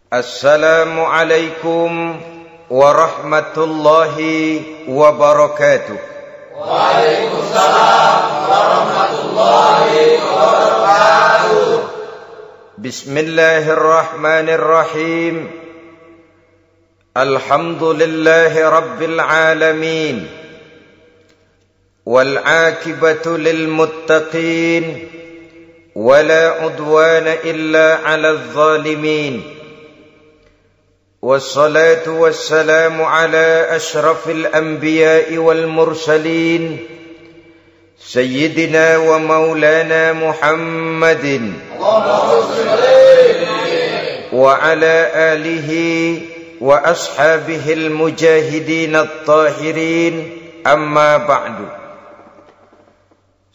Assalamualaikum warahmatullahi wabarakatuh. Waalaikumsalam warahmatullahi wabarakatuh. Bismillahirrahmanirrahim. Alhamdulillahi rabbil alamin. Wal aqibatu lil muttaqin. Wala udwana illa 'alal zalimin. والصلاة والسلام على أشرف الأنبياء والمرسلين سيدنا ومولانا محمد وعلى آله وأصحابه المجاهدين الطاهرين أما بعد.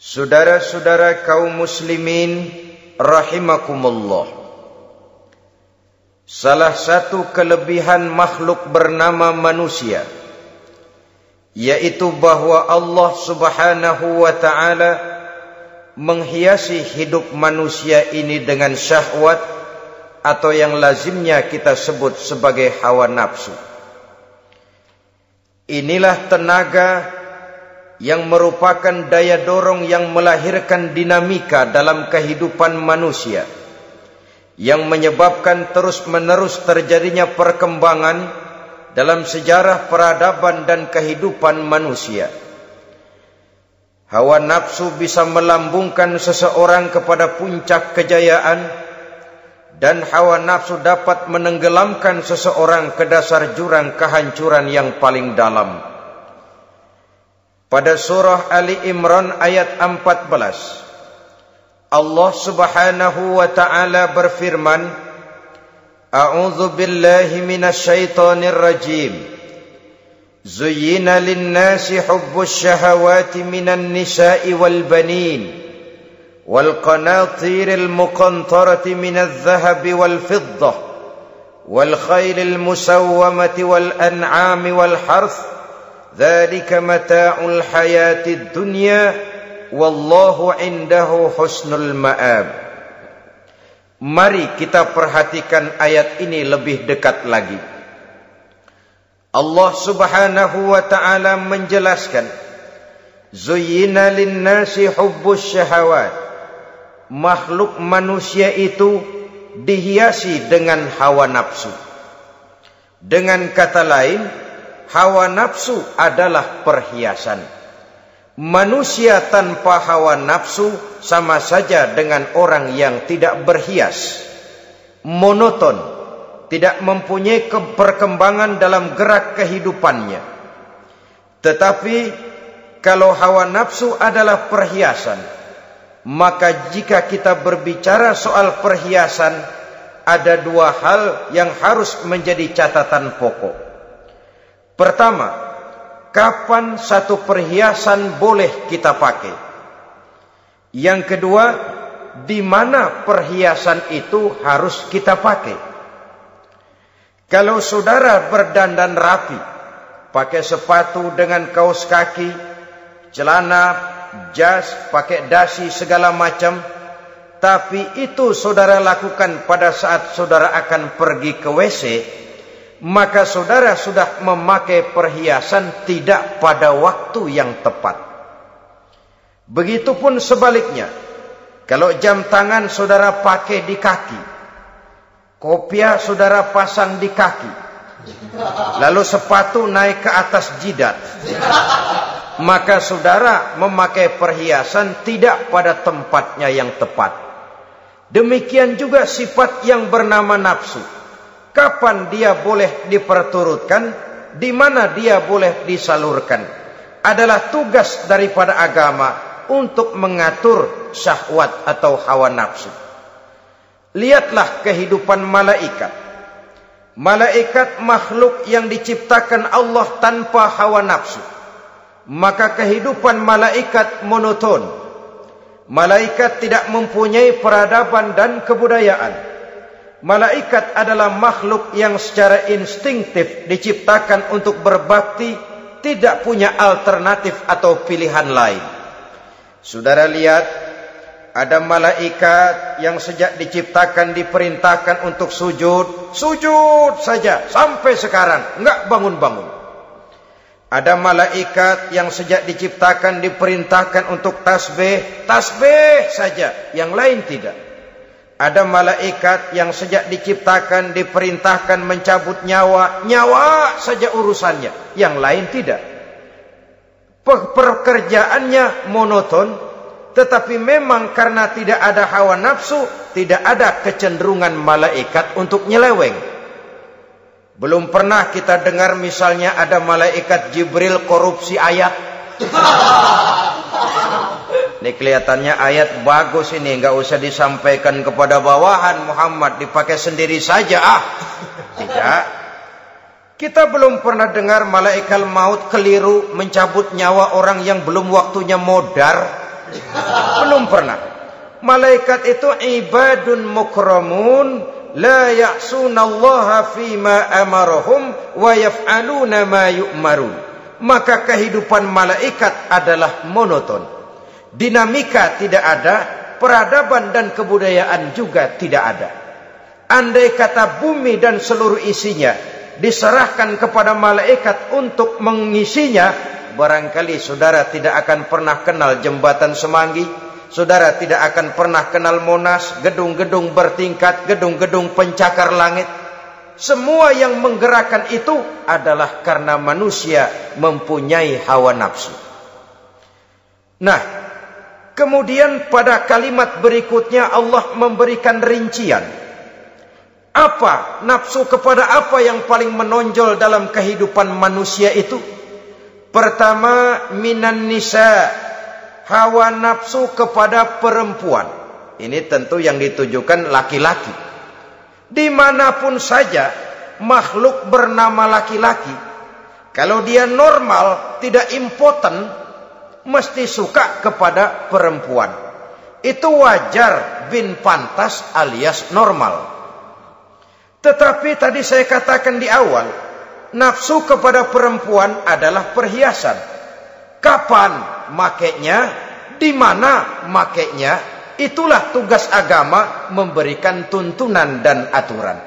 Saudara-saudara kaum muslimin rahimakumullah. Salah satu kelebihan makhluk bernama manusia, yaitu bahwa Allah subhanahu wa ta'ala menghiasi hidup manusia ini dengan syahwat atau yang lazimnya kita sebut sebagai hawa nafsu. Inilah tenaga yang merupakan daya dorong yang melahirkan dinamika dalam kehidupan manusia, yang menyebabkan terus-menerus terjadinya perkembangan dalam sejarah peradaban dan kehidupan manusia. Hawa nafsu bisa melambungkan seseorang kepada puncak kejayaan, dan hawa nafsu dapat menenggelamkan seseorang ke dasar jurang kehancuran yang paling dalam. Pada surah Ali Imran ayat 14, Allah subhanahu wa ta'ala berfirman, A'udzu billahi minasyaitonir rajim. Zuyyina lin-nasi hubbus syahawati minan nisa'i wal banin wal qanatiril muqantarati minadh dhahabi wal fiddah wal khaylil musawwamati wal an'ami wal harth. Dzalika mata'ul hayatid dunya. Wallahu indahu husnul ma'ab. Mari kita perhatikan ayat ini lebih dekat lagi. Allah subhanahu wa ta'ala menjelaskan, Zuyyina linnasi hubbus syahawat. Makhluk manusia itu dihiasi dengan hawa nafsu. Dengan kata lain, hawa nafsu adalah perhiasan. Manusia tanpa hawa nafsu sama saja dengan orang yang tidak berhias, monoton, tidak mempunyai perkembangan dalam gerak kehidupannya. Tetapi kalau hawa nafsu adalah perhiasan, maka jika kita berbicara soal perhiasan, ada dua hal yang harus menjadi catatan pokok. Pertama, kapan satu perhiasan boleh kita pakai? Yang kedua, di mana perhiasan itu harus kita pakai? Kalau saudara berdandan rapi, pakai sepatu dengan kaos kaki, celana, jas, pakai dasi segala macam, tapi itu saudara lakukan pada saat saudara akan pergi ke WC, maka saudara sudah memakai perhiasan tidak pada waktu yang tepat. Begitupun sebaliknya, kalau jam tangan saudara pakai di kaki, kopiah saudara pasang di kaki, lalu sepatu naik ke atas jidat, maka saudara memakai perhiasan tidak pada tempatnya yang tepat. Demikian juga sifat yang bernama nafsu. Kapan dia boleh diperturutkan, di mana dia boleh disalurkan, adalah tugas daripada agama untuk mengatur syahwat atau hawa nafsu. Lihatlah kehidupan malaikat. Malaikat makhluk yang diciptakan Allah tanpa hawa nafsu. Maka kehidupan malaikat monoton. Malaikat tidak mempunyai peradaban dan kebudayaan. Malaikat adalah makhluk yang secara instinktif diciptakan untuk berbakti, tidak punya alternatif atau pilihan lain. Saudara lihat, Ada malaikat yang sejak diciptakan diperintahkan untuk sujud, sujud saja sampai sekarang enggak bangun-bangun. Ada malaikat yang sejak diciptakan diperintahkan untuk tasbih, tasbih saja, yang lain tidak. Ada malaikat yang sejak diciptakan diperintahkan mencabut nyawa, nyawa saja urusannya, yang lain tidak. Pekerjaannya monoton. Tetapi memang karena tidak ada hawa nafsu, tidak ada kecenderungan malaikat untuk nyeleweng. Belum pernah kita dengar misalnya ada malaikat Jibril korupsi ayat. Ini kelihatannya ayat bagus ini, nggak usah disampaikan kepada bawahan Muhammad, dipakai sendiri saja. Tidak. Kita belum pernah dengar malaikat maut keliru mencabut nyawa orang yang belum waktunya modar. Belum pernah. Malaikat itu ibadun mukramun la ya'sunallaha fima amarahum wa yaf'aluna ma yu'marun. Maka kehidupan malaikat adalah monoton. Dinamika tidak ada, peradaban dan kebudayaan juga tidak ada. Andai kata bumi dan seluruh isinya diserahkan kepada malaikat untuk mengisinya, barangkali saudara tidak akan pernah kenal jembatan Semanggi, saudara tidak akan pernah kenal Monas, gedung-gedung bertingkat, gedung-gedung pencakar langit. Semua yang menggerakkan itu adalah karena manusia mempunyai hawa nafsu. Nah, kemudian pada kalimat berikutnya Allah memberikan rincian. Apa nafsu kepada apa yang paling menonjol dalam kehidupan manusia itu? Pertama, minan nisa, hawa nafsu kepada perempuan. Ini tentu yang ditujukan laki-laki. Dimanapun saja makhluk bernama laki-laki, kalau dia normal, tidak impoten, mesti suka kepada perempuan. Itu wajar, bin pantas alias normal. Tetapi tadi saya katakan di awal, nafsu kepada perempuan adalah perhiasan. Kapan makainya, di mana makainya, itulah tugas agama memberikan tuntunan dan aturan.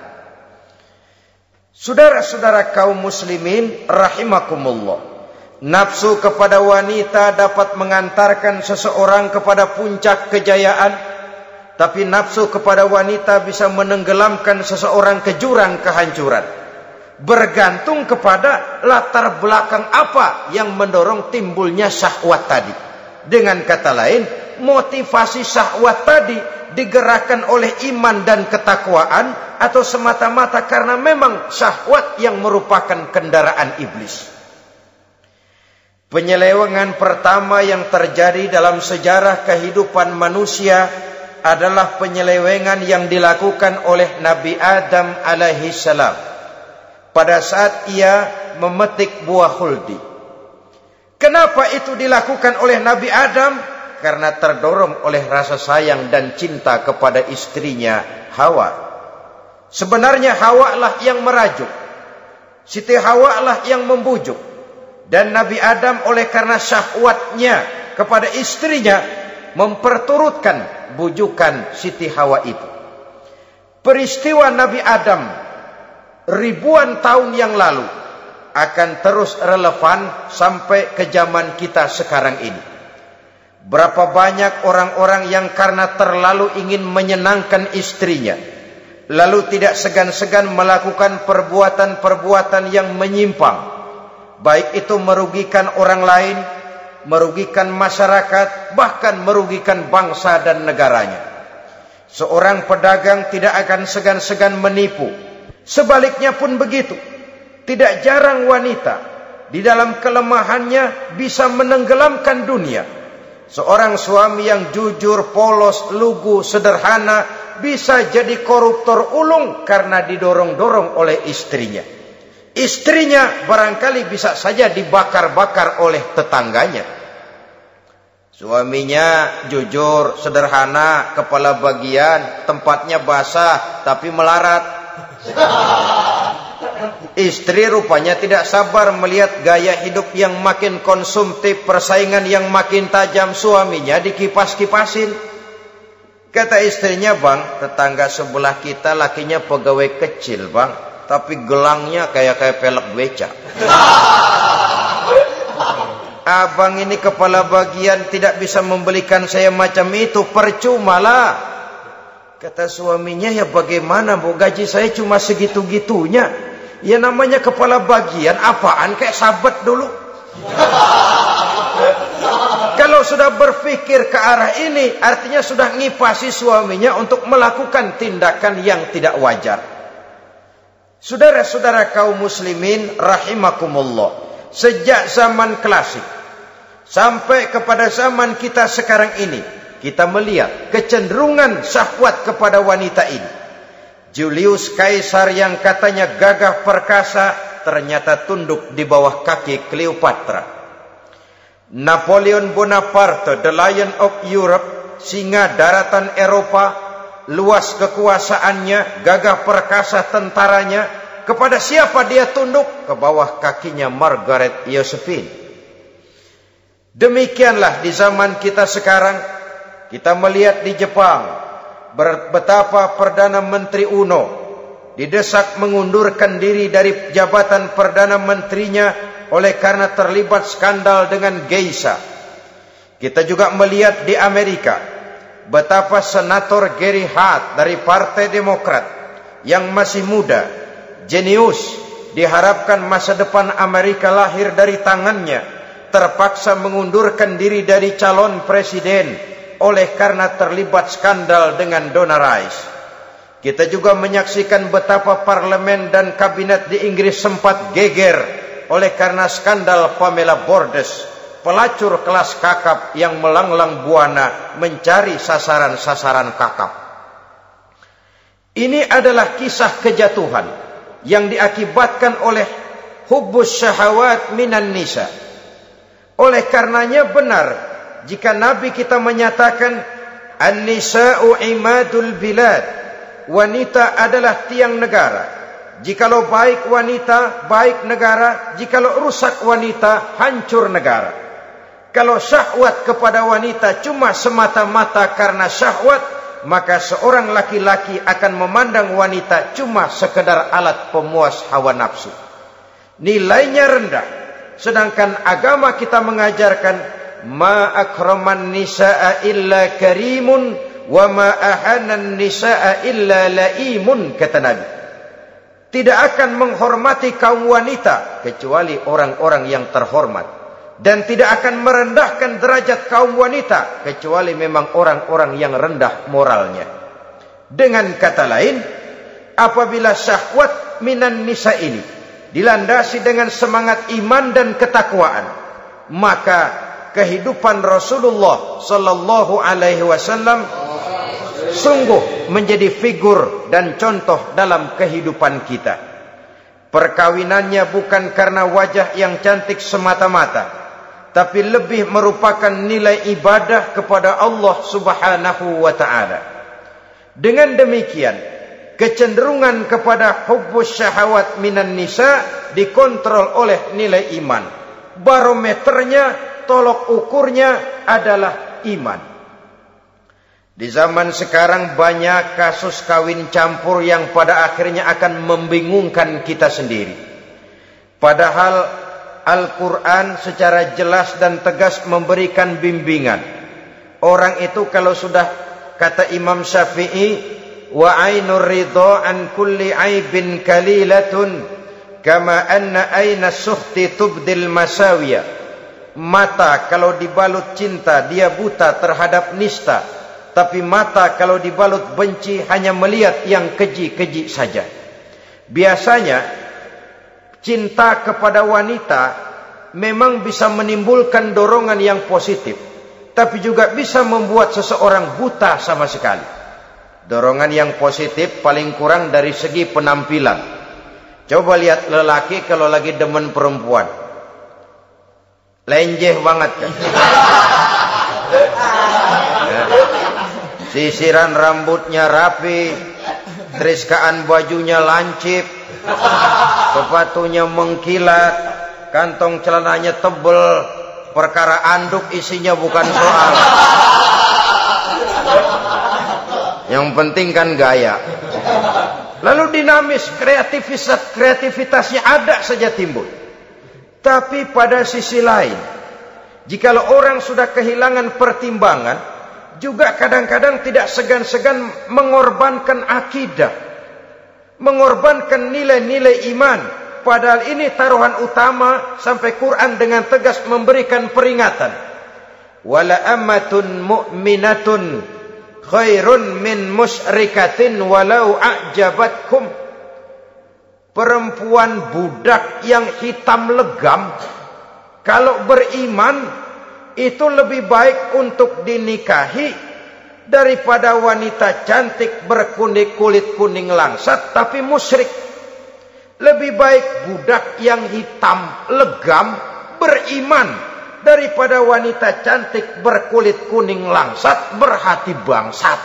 Saudara-saudara kaum muslimin rahimakumullah, nafsu kepada wanita dapat mengantarkan seseorang kepada puncak kejayaan, tapi nafsu kepada wanita bisa menenggelamkan seseorang ke jurang kehancuran. Bergantung kepada latar belakang apa yang mendorong timbulnya syahwat tadi. Dengan kata lain, motivasi syahwat tadi digerakkan oleh iman dan ketakwaan, atau semata-mata karena memang syahwat yang merupakan kendaraan iblis. Penyelewengan pertama yang terjadi dalam sejarah kehidupan manusia adalah penyelewengan yang dilakukan oleh Nabi Adam alaihi salam pada saat ia memetik buah khuldi. Kenapa itu dilakukan oleh Nabi Adam? Karena terdorong oleh rasa sayang dan cinta kepada istrinya Hawa. Sebenarnya Hawa lah yang merajuk, Siti Hawa lah yang membujuk, dan Nabi Adam oleh karena syahwatnya kepada istrinya memperturutkan bujukan Siti Hawa itu. Peristiwa Nabi Adam ribuan tahun yang lalu akan terus relevan sampai ke zaman kita sekarang ini. Berapa banyak orang-orang yang karena terlalu ingin menyenangkan istrinya, lalu tidak segan-segan melakukan perbuatan-perbuatan yang menyimpang, baik itu merugikan orang lain, merugikan masyarakat, bahkan merugikan bangsa dan negaranya. Seorang pedagang tidak akan segan-segan menipu. Sebaliknya pun begitu. Tidak jarang wanita di dalam kelemahannya bisa menenggelamkan dunia. Seorang suami yang jujur, polos, lugu, sederhana bisa jadi koruptor ulung karena didorong-dorong oleh istrinya. Istrinya barangkali bisa saja dibakar-bakar oleh tetangganya. Suaminya jujur, sederhana, kepala bagian, tempatnya basah tapi melarat. Istri rupanya tidak sabar melihat gaya hidup yang makin konsumtif, persaingan yang makin tajam. Suaminya dikipas-kipasin. Kata istrinya, bang, tetangga sebelah kita lakinya pegawai kecil, bang, tapi gelangnya kayak pelek beca. Abang ini kepala bagian tidak bisa membelikan saya macam itu, percuma lah. Kata suaminya, ya bagaimana bu, gaji saya cuma segitu-gitunya. Ya namanya kepala bagian, apaan kayak sahabat dulu. Kalau sudah berpikir ke arah ini, artinya sudah ngipasi suaminya untuk melakukan tindakan yang tidak wajar. Saudara-saudara kaum muslimin rahimakumullah, sejak zaman klasik sampai kepada zaman kita sekarang ini, kita melihat kecenderungan syahwat kepada wanita ini. Julius Caesar yang katanya gagah perkasa, ternyata tunduk di bawah kaki Cleopatra. Napoleon Bonaparte, the Lion of Europe, singa daratan Eropa, luas kekuasaannya, gagah perkasa tentaranya, kepada siapa dia tunduk? Ke bawah kakinya Margaret Josephine. Demikianlah di zaman kita sekarang, kita melihat di Jepang, betapa Perdana Menteri Uno didesak mengundurkan diri dari jabatan Perdana Menterinya oleh karena terlibat skandal dengan geisha. Kita juga melihat di Amerika, betapa Senator Gary Hart dari Partai Demokrat yang masih muda, jenius, diharapkan masa depan Amerika lahir dari tangannya, terpaksa mengundurkan diri dari calon presiden oleh karena terlibat skandal dengan Donna Rice. Kita juga menyaksikan betapa parlemen dan kabinet di Inggris sempat geger oleh karena skandal Pamela Bordes, pelacur kelas kakap yang melanglang buana mencari sasaran-sasaran kakap. Ini adalah kisah kejatuhan yang diakibatkan oleh hubbus syahawat minan nisa. Oleh karenanya benar jika Nabi kita menyatakan an-nisa'u imadul bilad, wanita adalah tiang negara. Jikalau baik wanita, baik negara. Jikalau rusak wanita, hancur negara. Kalau syahwat kepada wanita cuma semata-mata karena syahwat, maka seorang laki-laki akan memandang wanita cuma sekedar alat pemuas hawa nafsu. Nilainya rendah. Sedangkan agama kita mengajarkan ma akraman nisaa illa karimun wa ma ahanan nisaa illa laimun, kata Nabi. Tidak akan menghormati kaum wanita kecuali orang-orang yang terhormat, dan tidak akan merendahkan derajat kaum wanita kecuali memang orang-orang yang rendah moralnya. Dengan kata lain, apabila syahwat minan nisa ini dilandasi dengan semangat iman dan ketakwaan, maka kehidupan Rasulullah sallallahu alaihi wasallam sungguh menjadi figur dan contoh dalam kehidupan kita. Perkawinannya bukan karena wajah yang cantik semata-mata, tapi lebih merupakan nilai ibadah kepada Allah Subhanahu wa ta'ala. Dengan demikian, kecenderungan kepada hubbus syahawat minan nisa dikontrol oleh nilai iman. Barometernya, tolok ukurnya adalah iman. Di zaman sekarang banyak kasus kawin campur yang pada akhirnya akan membingungkan kita sendiri. Padahal Al-Quran secara jelas dan tegas memberikan bimbingan. Orang itu kalau sudah, kata Imam Syafi'i, wa ainur ridha an kulli aibin kalilatun kama anna aina sukhti tubdil masawiya. Mata kalau dibalut cinta dia buta terhadap nista, tapi mata kalau dibalut benci hanya melihat yang keji-keji saja. Biasanya cinta kepada wanita memang bisa menimbulkan dorongan yang positif, tapi juga bisa membuat seseorang buta sama sekali. Dorongan yang positif paling kurang dari segi penampilan. Coba lihat lelaki kalau lagi demen perempuan, lenjeh banget kan. Sisiran rambutnya rapi, triskaan bajunya lancip, sepatunya mengkilat, kantong celananya tebel, perkara anduk isinya bukan soal. Yang penting kan gaya. Lalu dinamis, kreativitasnya ada saja timbul. Tapi pada sisi lain, jikalau orang sudah kehilangan pertimbangan, juga kadang-kadang tidak segan-segan mengorbankan akidah, mengorbankan nilai-nilai iman. Padahal ini taruhan utama, sampai Quran dengan tegas memberikan peringatan. Wala ammatun mu'minatun khairun min musyrikatin walau a'jabatkum. Perempuan budak yang hitam legam, kalau beriman, itu lebih baik untuk dinikahi daripada wanita cantik berkulit kuning langsat tapi musyrik. Lebih baik budak yang hitam legam beriman daripada wanita cantik berkulit kuning langsat berhati bangsat.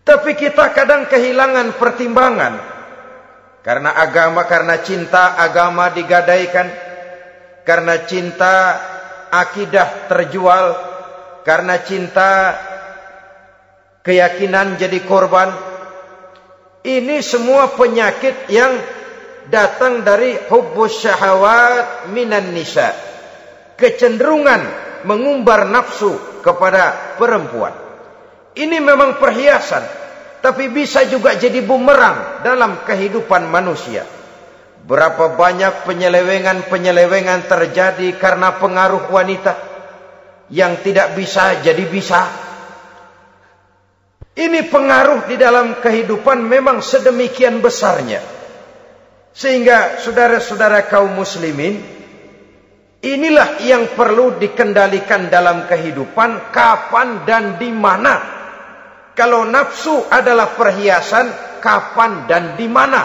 Tapi kita kadang kehilangan pertimbangan. Karena agama, karena cinta agama digadaikan. Karena cinta akidah terjual. Karena cinta keyakinan jadi korban. Ini semua penyakit yang datang dari hubbus syahawat minan nisa. Kecenderungan mengumbar nafsu kepada perempuan. Ini memang perhiasan, tapi bisa juga jadi bumerang dalam kehidupan manusia. Berapa banyak penyelewengan terjadi karena pengaruh wanita yang tidak bisa jadi bisa. Ini pengaruh di dalam kehidupan memang sedemikian besarnya. Sehingga saudara-saudara kaum muslimin, inilah yang perlu dikendalikan dalam kehidupan, kapan dan di mana. Kalau nafsu adalah perhiasan, kapan dan di mana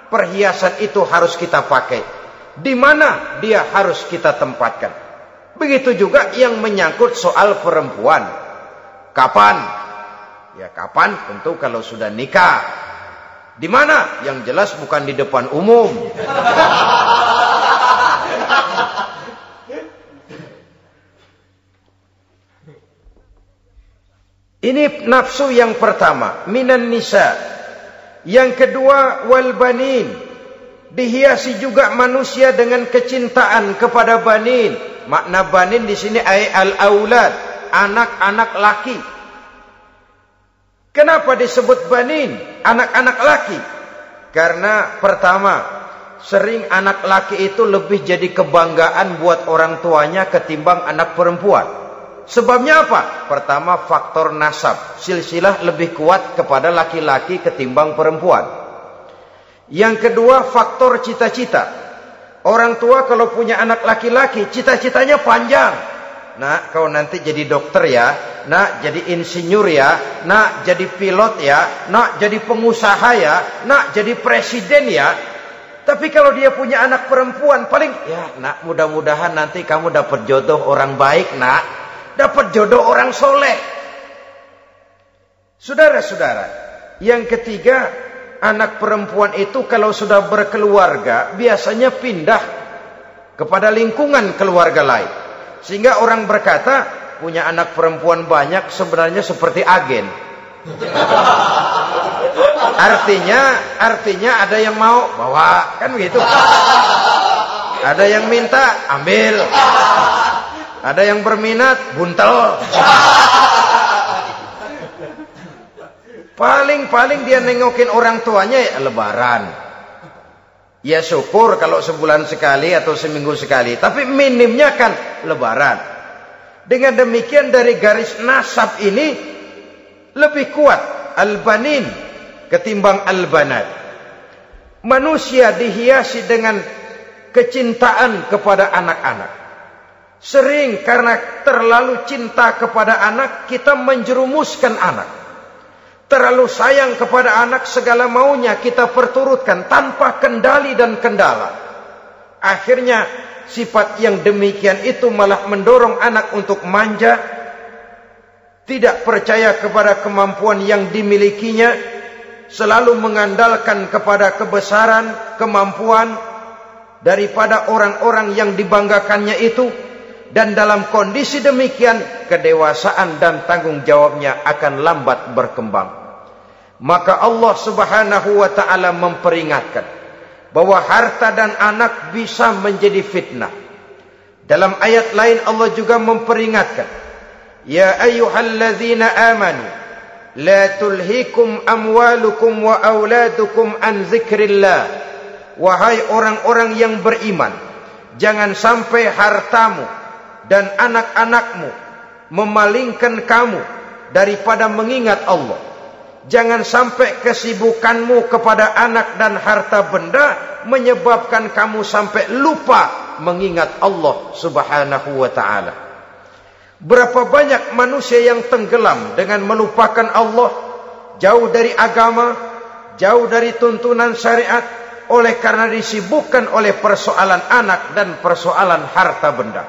perhiasan itu harus kita pakai? Di mana dia harus kita tempatkan? Begitu juga yang menyangkut soal perempuan. Kapan? Ya kapan? Tentu kalau sudah nikah. Di mana? Yang jelas bukan di depan umum. Ini nafsu yang pertama, minan nisa. Yang kedua, wal banin. Dihiasi juga manusia dengan kecintaan kepada banin. Makna banin di sini al aulad, anak-anak laki. Kenapa disebut banin, anak-anak laki? Karena pertama, sering anak laki itu lebih jadi kebanggaan buat orang tuanya ketimbang anak perempuan. Sebabnya apa? Pertama, faktor nasab. Silsilah lebih kuat kepada laki-laki ketimbang perempuan. Yang kedua, faktor cita-cita. Orang tua kalau punya anak laki-laki, cita-citanya panjang. Nak, kau nanti jadi dokter ya. Nak, jadi insinyur ya. Nak, jadi pilot ya. Nak, jadi pengusaha ya. Nak, jadi presiden ya. Tapi kalau dia punya anak perempuan, paling, ya nak, mudah-mudahan nanti kamu dapat jodoh orang baik nak. Dapat jodoh orang soleh. Saudara-saudara, yang ketiga, anak perempuan itu kalau sudah berkeluarga biasanya pindah kepada lingkungan keluarga lain. Sehingga orang berkata, punya anak perempuan banyak sebenarnya seperti agen. Artinya ada yang mau bawa, kan begitu. Ada yang minta, ambil. Ada yang berminat, buntel. Paling dia nengokin orang tuanya ya lebaran. Ya syukur kalau sebulan sekali atau seminggu sekali. Tapi minimnya kan lebaran. Dengan demikian dari garis nasab ini lebih kuat al-banin ketimbang al-banat. Manusia dihiasi dengan kecintaan kepada anak-anak. Sering karena terlalu cinta kepada anak, kita menjerumuskan anak. Terlalu sayang kepada anak, segala maunya kita perturutkan tanpa kendali dan kendala. Akhirnya sifat yang demikian itu malah mendorong anak untuk manja, tidak percaya kepada kemampuan yang dimilikinya, selalu mengandalkan kepada kebesaran, kemampuan daripada orang-orang yang dibanggakannya itu. Dan dalam kondisi demikian, kedewasaan dan tanggung jawabnya akan lambat berkembang. Maka Allah Subhanahu wa ta'ala memperingatkan bahwa harta dan anak bisa menjadi fitnah. Dalam ayat lain Allah juga memperingatkan, ya ayyuhalladzina amanu la tulhikum amwalukum wa auladukum an dzikrillah. Wahai orang-orang yang beriman, jangan sampai hartamu dan anak-anakmu memalingkan kamu daripada mengingat Allah. Jangan sampai kesibukanmu kepada anak dan harta benda menyebabkan kamu sampai lupa mengingat Allah Subhanahu wa ta'ala. Berapa banyak manusia yang tenggelam dengan melupakan Allah, jauh dari agama, jauh dari tuntunan syariat, oleh karena disibukkan oleh persoalan anak dan persoalan harta benda.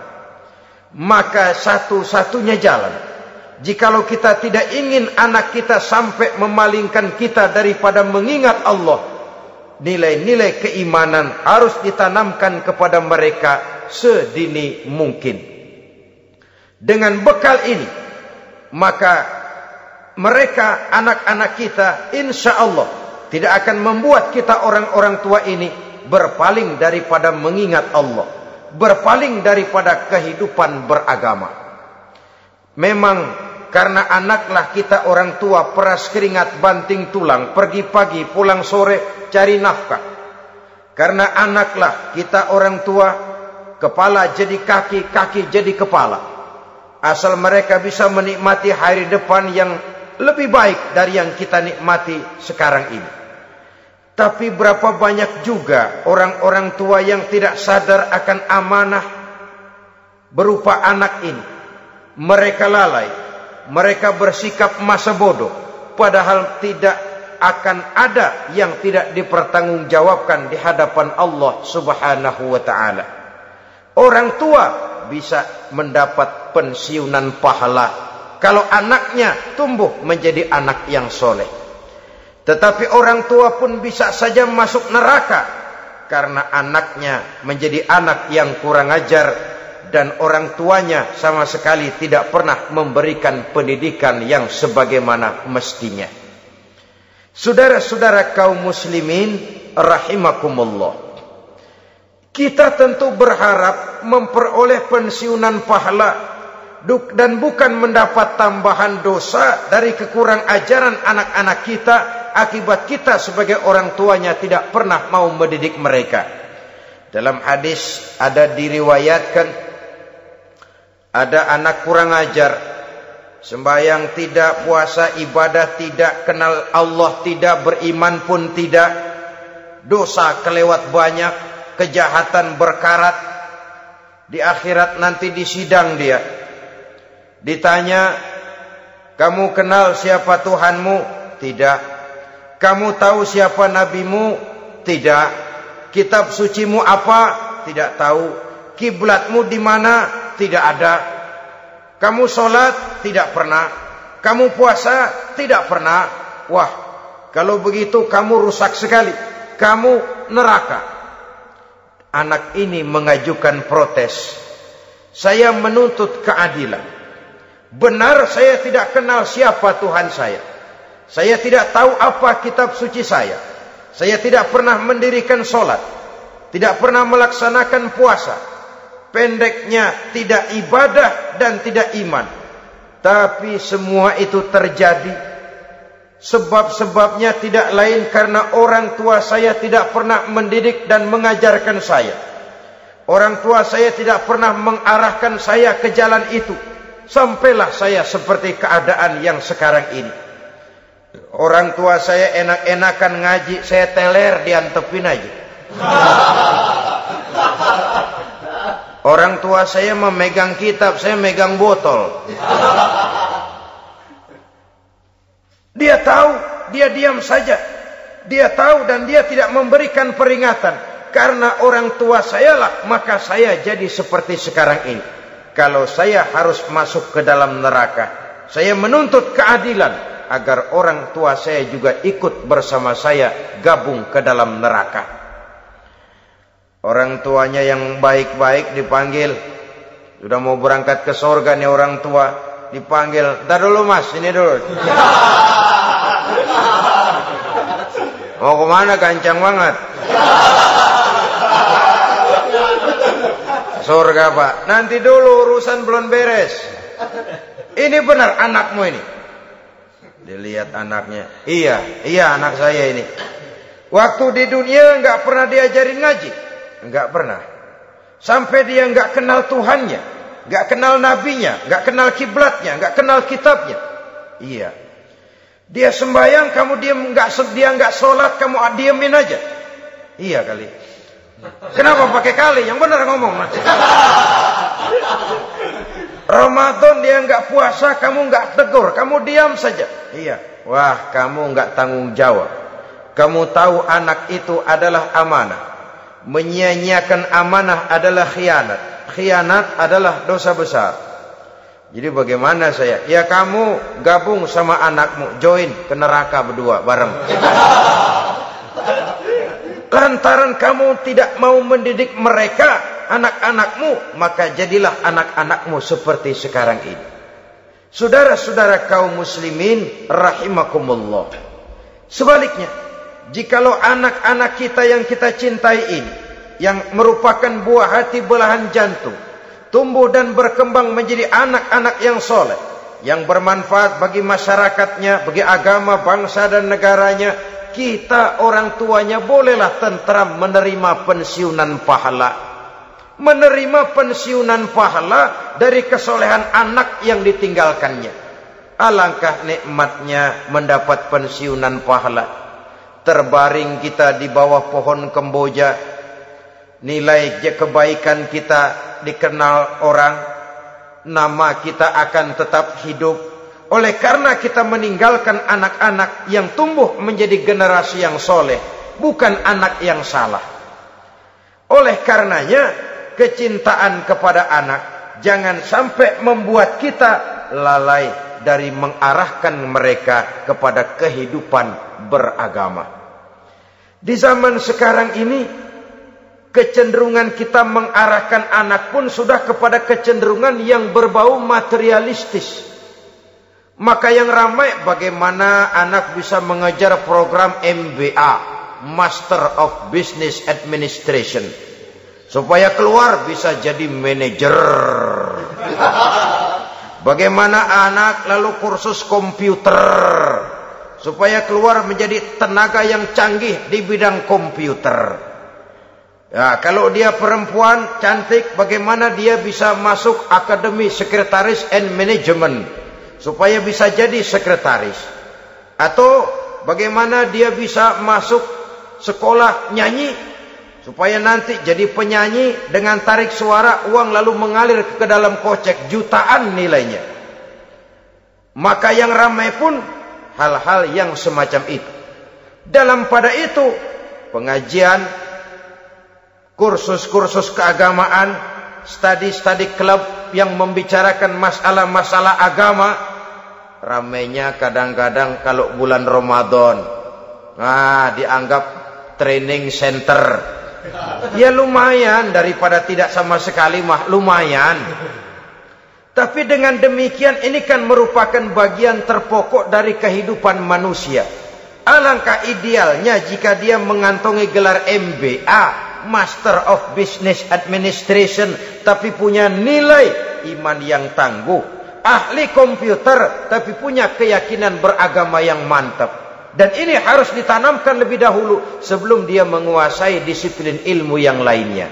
Maka satu-satunya jalan, jikalau kita tidak ingin anak kita sampai memalingkan kita daripada mengingat Allah, nilai-nilai keimanan harus ditanamkan kepada mereka sedini mungkin. Dengan bekal ini, maka mereka, anak-anak kita, insya Allah tidak akan membuat kita orang-orang tua ini berpaling daripada mengingat Allah, berpaling daripada kehidupan beragama. Memang karena anaklah kita orang tua peras keringat banting tulang, pergi pagi pulang sore cari nafkah. Karena anaklah kita orang tua kepala jadi kaki, kaki jadi kepala. Asal mereka bisa menikmati hari depan yang lebih baik dari yang kita nikmati sekarang ini. Tapi berapa banyak juga orang-orang tua yang tidak sadar akan amanah berupa anak ini. Mereka lalai, mereka bersikap masa bodoh, padahal tidak akan ada yang tidak dipertanggungjawabkan di hadapan Allah Subhanahu wa ta'ala. Orang tua bisa mendapat pensiunan pahala kalau anaknya tumbuh menjadi anak yang soleh. Tetapi orang tua pun bisa saja masuk neraka karena anaknya menjadi anak yang kurang ajar dan orang tuanya sama sekali tidak pernah memberikan pendidikan yang sebagaimana mestinya. Saudara-saudara kaum muslimin rahimakumullah, kita tentu berharap memperoleh pensiunan pahala dan bukan mendapat tambahan dosa dari kekurang ajaran anak-anak kita akibat kita sebagai orang tuanya tidak pernah mau mendidik mereka. Dalam hadis ada diriwayatkan, ada anak kurang ajar, sembahyang tidak, puasa ibadah tidak, kenal Allah tidak, beriman pun tidak, dosa kelewat banyak, kejahatan berkarat. Di akhirat nanti disidang dia, ditanya, kamu kenal siapa Tuhanmu? Tidak. Kamu tahu siapa nabimu? Tidak. Kitab sucimu apa? Tidak tahu. Kiblatmu di mana? Tidak ada. Kamu sholat? Tidak pernah. Kamu puasa? Tidak pernah. Wah, kalau begitu kamu rusak sekali. Kamu neraka. Anak ini mengajukan protes. Saya menuntut keadilan. Benar saya tidak kenal siapa Tuhan saya. Saya tidak tahu apa kitab suci saya. Saya tidak pernah mendirikan sholat. Tidak pernah melaksanakan puasa. Pendeknya tidak ibadah dan tidak iman. Tapi semua itu terjadi. Sebab-sebabnya tidak lain karena orang tua saya tidak pernah mendidik dan mengajarkan saya. Orang tua saya tidak pernah mengarahkan saya ke jalan itu. Sampailah saya seperti keadaan yang sekarang ini. Orang tua saya enak-enakan ngaji, saya teler diantepin aja. Orang tua saya memegang kitab, saya megang botol. Dia tahu, dia diam saja. Dia tahu dan dia tidak memberikan peringatan. Karena orang tua saya lah, maka saya jadi seperti sekarang ini. Kalau saya harus masuk ke dalam neraka, saya menuntut keadilan agar orang tua saya juga ikut bersama saya gabung ke dalam neraka. Orang tuanya yang baik-baik dipanggil, Sudah mau berangkat ke surga nih orang tua, dipanggil, "Ntar dulu mas, ini dulu." Mau kemana, gancang banget? Surga pak. Nanti dulu, urusan belum beres. Ini benar anakmu ini? Dilihat anaknya. Iya anak saya ini. Waktu di dunia nggak pernah diajarin ngaji, nggak pernah. Sampai dia nggak kenal Tuhannya, nggak kenal nabinya, nggak kenal kiblatnya, nggak kenal kitabnya. Iya. Dia sembahyang, kamu dia nggak sholat, kamu diemin aja. Iya kali. Kenapa pakai kali? Yang benar ngomong. Ramadan dia nggak puasa, kamu nggak tegur, kamu diam saja. Iya. Wah, kamu nggak tanggung jawab. Kamu tahu anak itu adalah amanah. Menyia-nyiakan amanah adalah khianat. Khianat adalah dosa besar. Jadi bagaimana saya? Ya kamu gabung sama anakmu, join ke neraka berdua bareng. Lantaran kamu tidak mau mendidik mereka, anak-anakmu, maka jadilah anak-anakmu seperti sekarang ini. Saudara-saudara kaum muslimin rahimakumullah. Sebaliknya, jikalau anak-anak kita yang kita cintai ini, yang merupakan buah hati belahan jantung, tumbuh dan berkembang menjadi anak-anak yang soleh, yang bermanfaat bagi masyarakatnya, bagi agama, bangsa dan negaranya, kita orang tuanya bolehlah tentram menerima pensiunan pahala. Menerima pensiunan pahala dari kesolehan anak yang ditinggalkannya. Alangkah nikmatnya mendapat pensiunan pahala. Terbaring kita di bawah pohon kemboja, nilai kebaikan kita dikenal orang, nama kita akan tetap hidup. Oleh karena kita meninggalkan anak-anak yang tumbuh menjadi generasi yang soleh, bukan anak yang salah. Oleh karenanya, kecintaan kepada anak jangan sampai membuat kita lalai dari mengarahkan mereka kepada kehidupan beragama. Di zaman sekarang ini, kecenderungan kita mengarahkan anak pun sudah kepada kecenderungan yang berbau materialistis. Maka yang ramai bagaimana anak bisa mengejar program MBA, Master of Business Administration, supaya keluar bisa jadi manajer. Bagaimana anak lalu kursus komputer, supaya keluar menjadi tenaga yang canggih di bidang komputer. Ya, kalau dia perempuan cantik, bagaimana dia bisa masuk Akademi Sekretaris and Management, supaya bisa jadi sekretaris. Atau bagaimana dia bisa masuk sekolah nyanyi, supaya nanti jadi penyanyi dengan tarik suara, uang lalu mengalir ke dalam kocek jutaan nilainya. Maka yang ramai pun hal-hal yang semacam itu. Dalam pada itu, pengajian, kursus-kursus keagamaan, study club yang membicarakan masalah-masalah agama, ramainya kadang-kadang kalau bulan Ramadan, dianggap training center. Ya lumayan, daripada tidak sama sekali mah lumayan. Tapi dengan demikian ini kan merupakan bagian terpokok dari kehidupan manusia. Alangkah idealnya jika dia mengantongi gelar MBA, Master of Business Administration, tapi punya nilai iman yang tangguh, ahli komputer tapi punya keyakinan beragama yang mantap. Dan ini harus ditanamkan lebih dahulu sebelum dia menguasai disiplin ilmu yang lainnya.